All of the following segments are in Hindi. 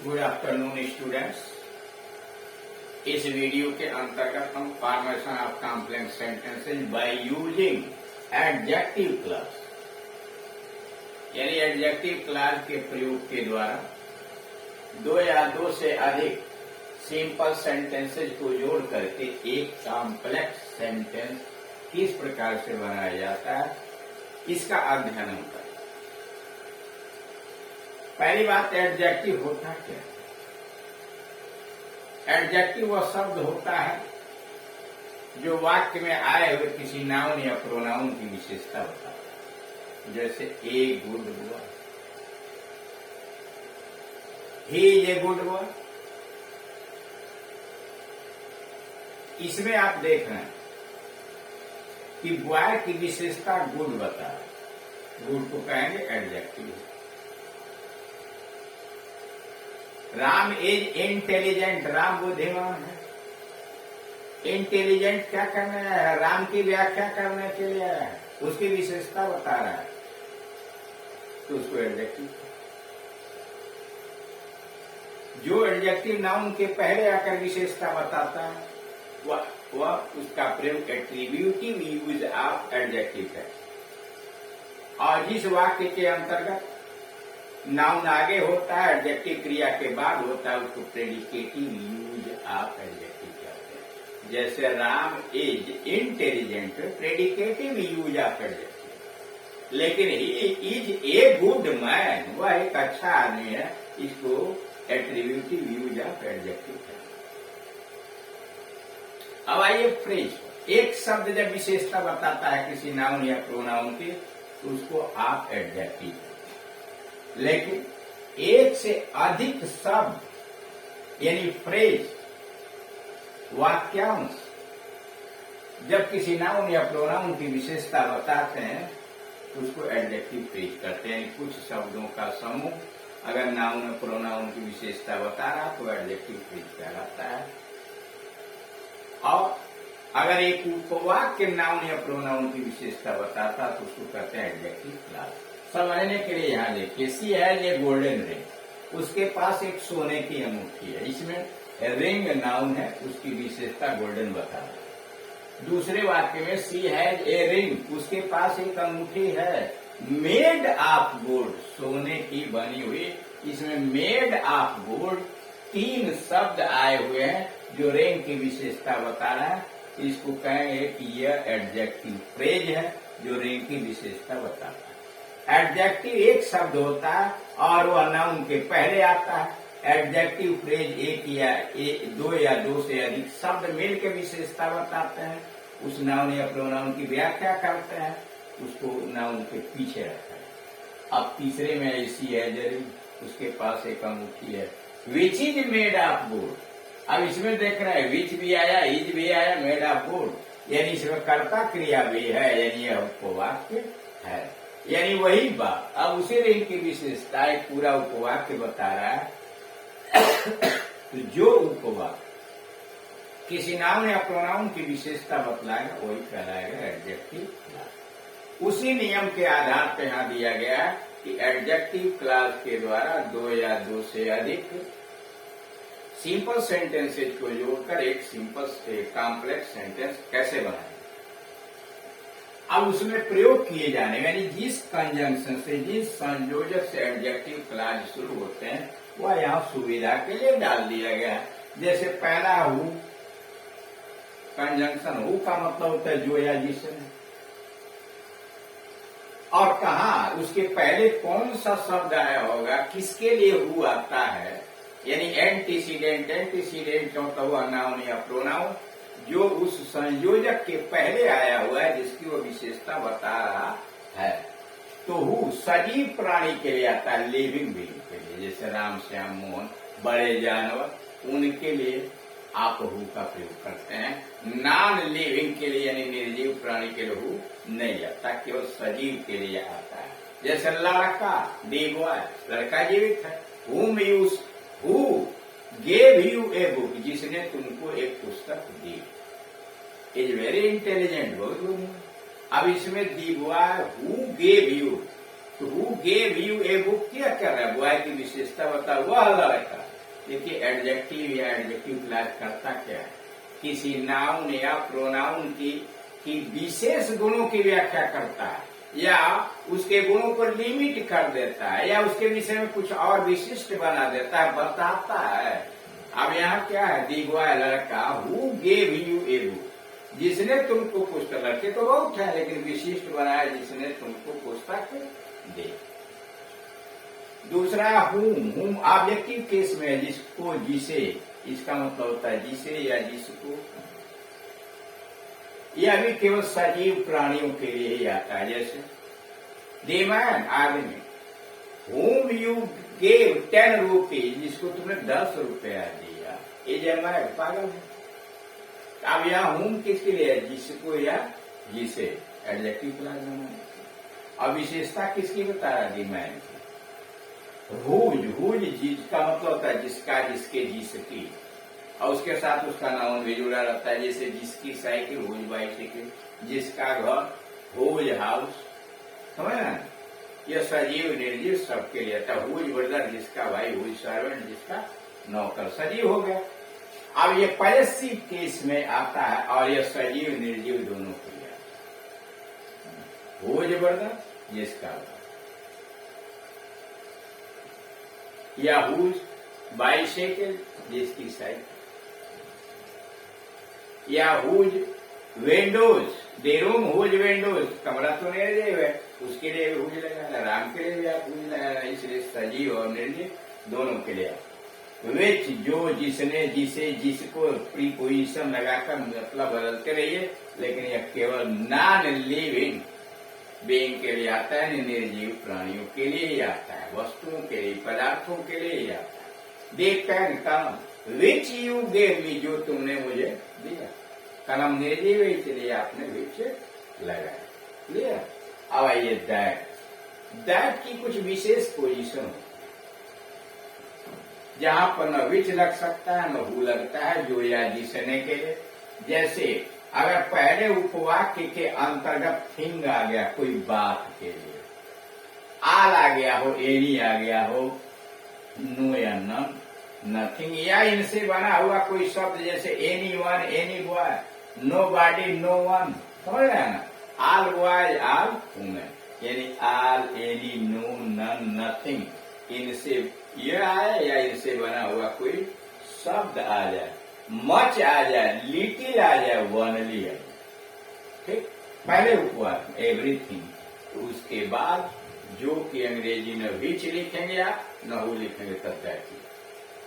Good afternoon students. इस वीडियो के अंतर्गत हम formation of complex sentences by using adjective clause यानी एडजेक्टिव क्लॉज के प्रयोग के द्वारा दो या दो से अधिक सिंपल सेंटेंसेस को जोड़ करके एक कॉम्प्लेक्स सेंटेंस किस प्रकार से बनाया जाता है इसका अध्ययन हम करें। पहली बात, एडजेक्टिव होता क्या है? एडजेक्टिव वह शब्द होता है जो वाक्य में आए हुए किसी नाउन या प्रोनाउन की विशेषता बताता है। जैसे a good boy, he is a good boy. इसमें आप देख रहे हैं कि बॉय की विशेषता गुड बता है। गुड को कहेंगे adjective. Ram is intelligent, Ram बुद्धिमान है। इंटेलिजेंट क्या करने आया है? राम की व्याख्या करने के लिए आया है, उसकी विशेषता बता रहा है, तो उसको एडजेक्टिव। जो एडजेक्टिव नाउन के पहले आकर विशेषता बताता है वह उसका प्रयोग एट्रीब्यूटिव यूज ऑफ एडजेक्टिव है। और जिस वाक्य के अंतर्गत नाउन आगे होता है, एडजेक्टिव क्रिया के बाद होता है, उसको प्रेडिकेटिव यूज ऑफ एडजेक्टिव कहते हैं। जैसे Ram is intelligent, predicative use of adjective. लेकिन he is a good man, वह एक अच्छा आदमी है, इसको एट्रीब्यूटिव यूज ऑफ एडजेक्टिव कहते हैं। अब आइए फ्रेज। एक शब्द जब विशेषता बताता है किसी नाउन या प्रोनाउन की, तो उसको आप एडजेक्टिव। लेकिन एक से अधिक शब्द यानी फ्रेज, वाक्यांश जब किसी नाउन या प्रोनाउन की विशेषता बताते हैं तो उसको एडजेक्टिव फ्रेज करते हैं। कुछ शब्दों का समूह अगर नाउन या प्रोनाउन की विशेषता बता रहा तो एडजेक्टिव फ्रेज कहलाता है। और अगर एक उपवाक्य नाउन या प्रोनाउन की विशेषता बताता तो उसको कहते हैं एडजेक्टिव क्लॉज। समझने के लिए यहाँ देखिए, सी है ये गोल्डन रिंग, उसके पास एक सोने की अंगूठी है। इसमें रिंग नाउन है, उसकी विशेषता गोल्डन बता रहा है। दूसरे वाक्य में सी हैज ए रिंग, उसके पास एक अंगूठी है मेड ऑफ गोल्ड, सोने की बनी हुई। इसमें मेड ऑफ गोल्ड तीन शब्द आए हुए हैं जो रिंग की विशेषता बता रहा है। इसको कहेंगे कि यह एडजेक्टिव फ्रेज है जो रिंग की विशेषता बताता है। एडजेक्टिव एक शब्द होता है और वह नाउन के पहले आता है। एडजेक्टिव फ्रेज एक या दो या दो से अधिक शब्द मिलकर विशेषता बताते हैं, उस नाउन या प्रोनाउन की व्याख्या करते हैं, उसको नाउन के पीछे रखते हैं। अब तीसरे में ऐसी है जरी, उसके पास एक अंगूठी है, which is made of gold. अब इसमें देख रहे हैं विच भी आया, इज भी आया, मेड ऑफ गोल्ड, यानी इसमें कर्ता क्रिया भी है, यानी यह उपवाक्य है, यानी वही बात। अब उसी रिंग की विशेषता एक पूरा उपवाक्य बता रहा है। तो जो उपवाक्य किसी नाउन या प्रोनाउन की विशेषता बतलाएगा वही कहलाएगा एडजेक्टिव क्लॉज। उसी नियम के आधार पर यहाँ दिया गया है कि एडजेक्टिव क्लॉज के द्वारा दो या दो से अधिक सिंपल सेंटेंसेज को जोड़कर एक सिंपल कॉम्प्लेक्स सेंटेंस कैसे बनाए। अब उसमें प्रयोग किए जाने यानी जिस कंजंक्शन से, जिस संयोजक से एडजेक्टिव क्लॉज शुरू होते हैं वह यहाँ सुविधा के लिए डाल दिया गया है। जैसे पहला हु कंजंक्शन, हु का मतलब होता है जो या जिसने, और कहा उसके पहले कौन सा शब्द आया होगा, किसके लिए हु आता है, यानी एंटीसीडेंट। एंटीसीडेंट होता हुआ नाउन या प्रोनाउन जो उस संयोजक के पहले आया हुआ है, जिसकी वो विशेषता बता रहा है। तो हु सजीव प्राणी के लिए आता है, लिविंग बीइंग के लिए। जैसे राम, श्याम, मोहन, बड़े जानवर, उनके लिए आप हु का प्रयोग करते हैं। नॉन लिविंग के लिए यानी निर्जीव प्राणी के लिए हु नहीं आता, केवल सजीव के लिए आता है। जैसे लड़का, दी बॉय, लड़का जीवित है। Who gave you a book, जिसने तुमको एक पुस्तक दी। इज वेरी इंटेलिजेंट, बहुत बुद्धि। अब इसमें the boy who gave you, तो who gave you a book क्या कर रहा है, बॉय की विशेषता बता, वह लड़का। देखिए एडजेक्टिव या एडजेक्टिव क्लास करता क्या है, किसी नाउन या प्रोनाउन की विशेष गुणों की व्याख्या करता है या उसके गुणों को लिमिट कर देता है या उसके विषय में कुछ और विशिष्ट बना देता है, बताता है। अब यहाँ क्या है, दी बॉय लड़का, who gave you a book, जिसने तुमको पुस्तक, लड़के तो बहुत है लेकिन विशिष्ट बनाया जिसने तुमको पुस्तक दे। दूसरा हुम ऑब्जेक्टिव केस में है, जिसको, जिसे, इसका मतलब होता है जिसे या जिसको। यह भी केवल सजीव प्राणियों के लिए ही आता है, जैसे द मैन, आदमी, whom you gave 10 rupees, जिसको तुमने 10 रुपया दिया, इज ए मैन, पागल है। अब यहाँ हुम किसके लिए है, जिसको या जिसे, एडजेक्टिव क्लास बनाना। अब विशेषता किसकी बता रहा है, द मैन की। हुज जिसका मतलब होता है जिसका, जिसके, जिसकी, और उसके साथ उसका नाउन भी जुड़ा रहता है, जैसे जिसकी साइकिल, हुज बाइसाइकिल, जिसका घर, हुज हाउस, समझ ना। यह सजीव निर्जीव सबके लिए था। हुज ब्रदर, जिसका भाई, हुज सर्वेंट, जिसका नौकर, सजीव हो गया। अब ये पॉसेसिव केस में आता है और यह सजीव निर्जीव दोनों के लिए आता है। हुज ब्रदर, जिसका भाई, या हुज बाइसाइकिल, जिसकी साइकिल, या हुज विंडोज, दे रूम, हुज विंडोज, कमरा तो निर्जीव है, उसके लिए भी हुज लगाना, राम के लिए भी आप हुज लगाना, इसलिए सजीव और निर्जीव दोनों के लिए। विच, जो, जिसने, जिसे, जिसको प्रीपोजिशन लगाकर मतलब बदलते रहिए, लेकिन यह केवल नॉन लिविंग बीइंग के लिए आता है, निर्जीव प्राणियों के लिए ही आता है, वस्तुओं के लिए, पदार्थों के लिए ही आता है। They can come, which you gave me, जो तुमने मुझे दिया, कलम निर्जीव है इसलिए आपने विच लगाया, क्लियर। अब आइए दैट, दैट की कुछ विशेष पोजीशन हो, जहां पर न विच लग सकता है न हु लगता है, जो या जिसने के लिए। जैसे अगर पहले उपवाक्य के अंतर्गत थिंग आ गया कोई बात के लिए, आल आ गया हो, एनी आ गया हो, नो या नन, नथिंग, या इनसे बना हुआ कोई शब्द जैसे any one, any boy, no body, no one, समझ रहे हैं ना। आल बॉय, आल वुमेन, यानी all, any, no, none, nothing, इनसे यह आए या इनसे बना हुआ कोई शब्द आ जाए, मच आ जाए, लिटिल आ जाए, वनली आ जाए, ठीक। पहले उपवाद एवरीथिंग, उसके बाद जो कि अंग्रेजी में विच लिखेंगे आप, न हु लिखेंगे तब जाएगी,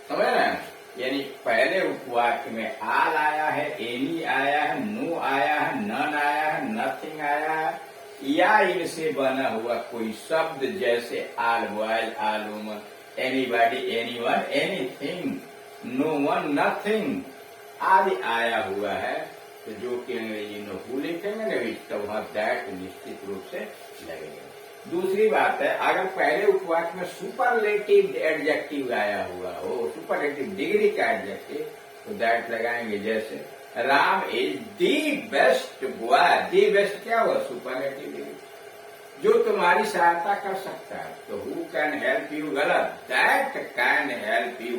समझ रहे हैं। यानी पहले उपवाक्य में आल आया है, एनी आया है, नो आया है, नन आया है, नथिंग आया है, या इनसे बना हुआ कोई शब्द जैसे all boys, all women, anybody, anyone, anything, no one, nothing आदि आया हुआ है, तो जो कि अंग्रेजी में हु लिखेंगे ना विच, तो वहां दैट निश्चित रूप से लगेगा। दूसरी बात है, अगर पहले उपवाक्य में सुपरलेटिव एडजेक्टिव आया हुआ हो, सुपरलेटिव डिग्री का एडजेक्टिव, तो दैट लगाएंगे। जैसे Ram is the best boy, the best क्या हुआ, सुपरलेटिव डिग्री, जो तुम्हारी सहायता कर सकता है। तो हु कैन हेल्प यू गलत, that can help you,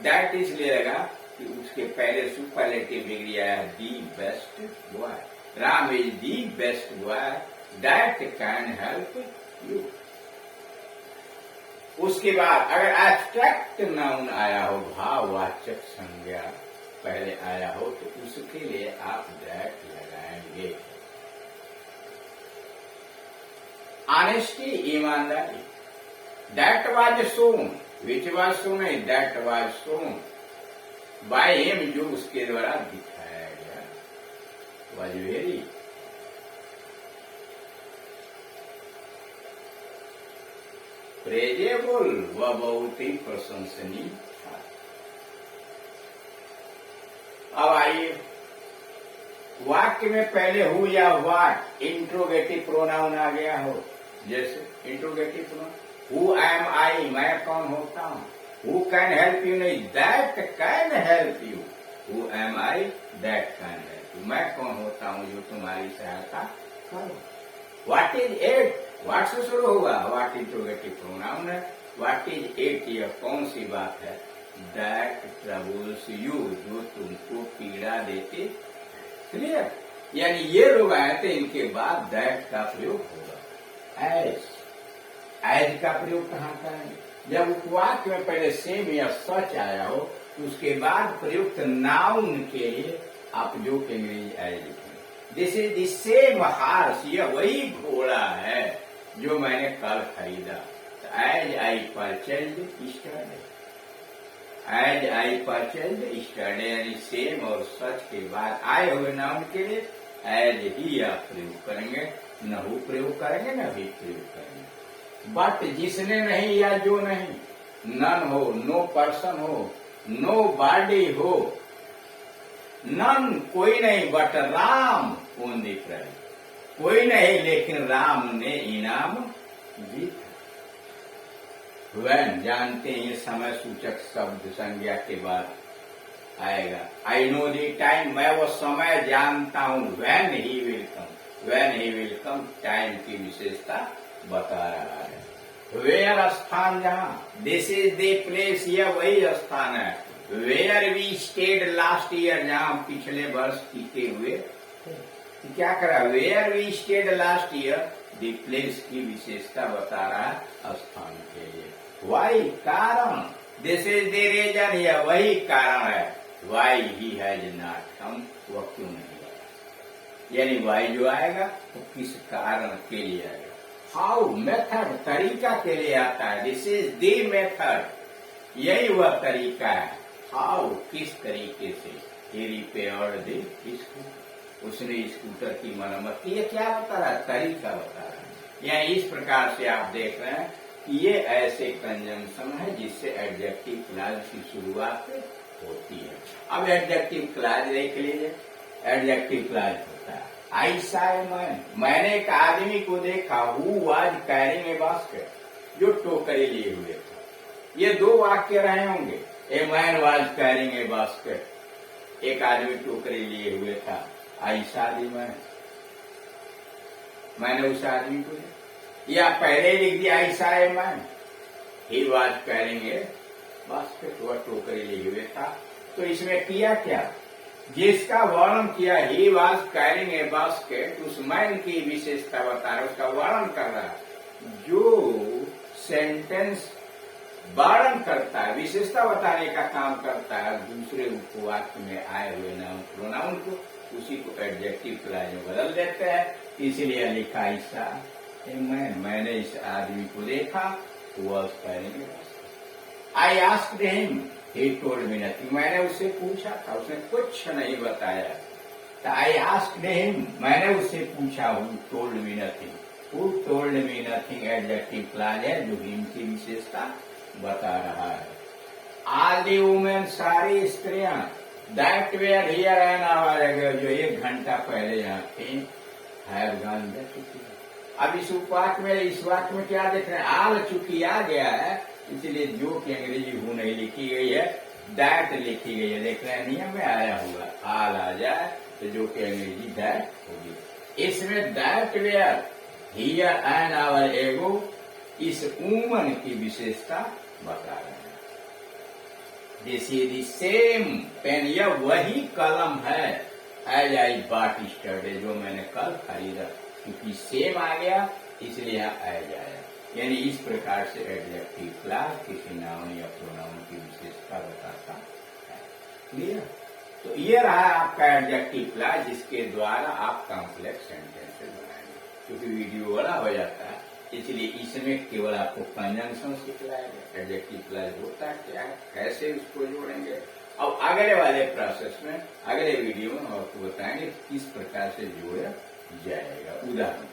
that इसलिए लगा कि उसके पहले सुपरलेटिव डिग्री आया है, the best boy, Ram is the best boy, that can help you. उसके बाद अगर एब्स्ट्रैक्ट नाउन आया हो, भाववाचक संज्ञा पहले आया हो, तो उसके लिए आप दैट लगाएंगे। ऑनेस्टी, ईमानदारी, that was sown, which was sown, that was sown by him, जो उसके द्वारा दिखाया गया, वाज वेरी। प्रेजेबल, वह बहुत ही प्रशंसनीय था। अब आइए वाक्य में पहले हु या व्हाट इंट्रोगेटिव प्रोनाउन आ गया हो, जैसे इंट्रोगेटिव प्रोनाउन, हु एम आई, मैं कौन होता हूं, हु कैन हेल्प यू नहीं, that can help you, who am I, that can help you, मैं कौन होता हूं जो तुम्हारी सहायता करो। व्हाट इज इट, व्हाट से शुरू होगा, व्हाट इंट्रोगेटिव प्रोनाउन है, व्हाट इज इट, यह कौन सी बात है, दैट ट्रबल्स यू, जो तुमको पीड़ा देते। क्लियर? यानी ये लोग आए थे, इनके बाद दैट का प्रयोग होगा। एज का प्रयोग कहाँ करेंगे? जब उपवाक्य में पहले सेम या सच आया हो तो उसके बाद प्रयुक्त नाउन के लिए आप जो के अंग्रेजी एज लिखेंगे। This is the same horse, यह वही घोड़ा है जो मैंने कल खरीदा। As I purchased yesterday, as I purchased yesterday, यानी सेम और सच के बाद आए हुए नाउन के लिए एज ही आप प्रयोग करेंगे, न हु प्रयोग करेंगे न भी प्रयोग करेंगे। बट जिसने नहीं या जो नहीं, नन हो, नो पर्सन हो, नो बॉडी हो, नन कोई नहीं, बट राम ओनली प्राइज, कोई नहीं लेकिन राम ने इनाम जीता। वैन जानते हैं, ये समय सूचक शब्द संज्ञा के बाद आएगा। आई नो दी टाइम, मैं वो समय जानता हूं। When he will come, when he will come time की विशेषता बता रहा है। वेयर स्थान जहां, दिस इज द प्लेस, यह वही स्थान है। Where we stayed last year, जहां पिछले वर्ष टिके हुए तो क्या करा? Where we stayed last year, the place की विशेषता बता रहा है स्थान के लिए। वाई कारण, दिस इज द रीजन, यह वही कारण है। Why he has not come, वह क्यों नहीं आया? यानी वाई जो आएगा वो किस कारण के लिए आएगा। हाउ, मेथड, तरीका के लिए आता है। दिस इज द मेथड, यही वह तरीका है। हाउ, किस तरीके से। ही रिपेयर्ड द स्कूटर, उसने स्कूटर की मरम्मत की। ये क्या बता रहा है? तरीका बता रहा है। यानी इस प्रकार से आप देख रहे हैं कि ये ऐसे कंजंक्शन है जिससे एडजेक्टिव क्लॉज की शुरुआत होती है। अब एडजेक्टिव क्लॉज देख लीजिए। एडजेक्टिव क्लॉज होता है आई सॉ ए मैन, मैंने एक आदमी को देखा। Who was carrying a basket, जो टोकरी लिए हुए था। ये दो वाक्य रहे होंगे। A man was carrying a basket, एक आदमी टोकरी लिए हुए था। आई सॉ द मैन, मैंने उस आदमी को देखा। या पहले लिख दिया I saw a man, he was carrying a basket, वह टोकरी लिए हुए था। तो इसमें किया क्या? जिसका वर्णन किया, he was carrying a basket, उस मैन की विशेषता बता रहा है, उसका वर्णन कर रहा है। जो सेंटेंस वर्णन करता है, विशेषता बताने का काम करता है, दूसरे उपवाक्य में आए हुए नाउन प्रोनाउन को, उसी को एडजेक्टिव क्लॉज में बदल देते हैं। इसलिए लिखा ऐसा, मैंने इस आदमी को देखा। Was carrying a basket. I asked him, he told me nothing, मैंने उससे पूछा था, उसने कुछ नहीं बताया। तो आई आस्क्ड हिम, मैंने उससे पूछा। Who told me nothing, who told me nothing adjective clause है जो हिम की विशेषता बता रहा है। ऑल दी वुमेन, सारी स्त्रियां, that were here an hour ago, जो 1 घंटा पहले यहाँ थी, हैव गॉन जा चुकी है। अब इस वाक्य में क्या देख रहे हैं? आल चुकी आ गया है, इसलिए जो की अंग्रेजी हु नहीं लिखी गई है, दैट लिखी गई है। देख रहे हैं नियम में आया हुआ, आल आ जाए तो जो की अंग्रेजी दैट होगी। इसमें that were here an hour ago, इस वुमन की विशेषता बता रहे हैं। This is the same pen, यह वही कलम है। एज आई बॉट यस्टरडे, जो मैंने कल खरीदा। क्योंकि सेम आ गया इसलिए यहाँ एज आया। यानी इस प्रकार से एडजेक्टिव क्लॉज किसी नाउन या प्रोनाउन की विशेषता बताता है। क्लियर? तो ये रहा आपका एडजेक्टिव क्लॉज, जिसके द्वारा आप कॉम्प्लेक्स सेंटेंसेस बनाएंगे। क्योंकि वीडियो बड़ा हो जाता है, इसलिए इसमें केवल आपको कंजंक्शन सिखलाएगा। एडजेक्टिव क्लॉज होता क्या है, कैसे उसको जोड़ेंगे। अब अगले वाले प्रोसेस में, अगले वीडियो में आपको बताएंगे किस प्रकार से जोड़ा जाएगा। उदाहरण